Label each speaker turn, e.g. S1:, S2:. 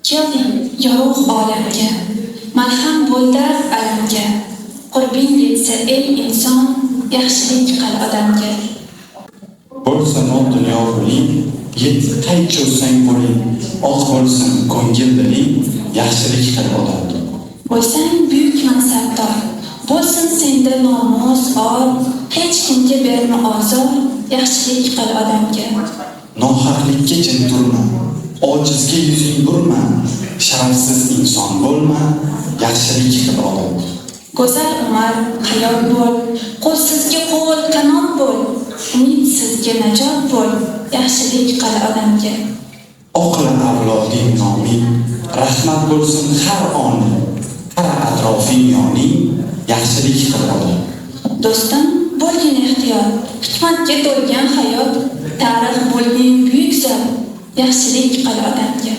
S1: Kelding yorug' olamga, malham bo'l dard alamga. Qurbing yetsa ey inson, yaxshilik qil odamga.
S2: Bo'lsa non dunyo bo'ling, yet qay cho'zsang bo'ling, oq bo'lsin ko'ngil diling, yaxshilik qil odamga.
S1: Bo'lsang buyuk mansabdor, bo'lsin senda nomus or, hech kimga berma ozor, yaxshilik qil odamga.
S2: Nohaqlikka jin turma, ojizga yuzing burma, sharafsiz inson bo'lma, yaxshilik qil odamga.
S1: Go'zal umar, hayot bo'l, qo'lsizga qo'l qanot bo'l, umidsizga najot bo'l, yaxshilik qil odamga.
S2: Oqla avloding noming, rahmat bo'lsin har oning, qara atrofing yoning, yaxshilik qil odam.
S1: Do'stim, bo'lgin ehtiyot, hikmatga to'lgan hayot, tarix bo'lgin buyuk zot, yaxshilik qil odamga.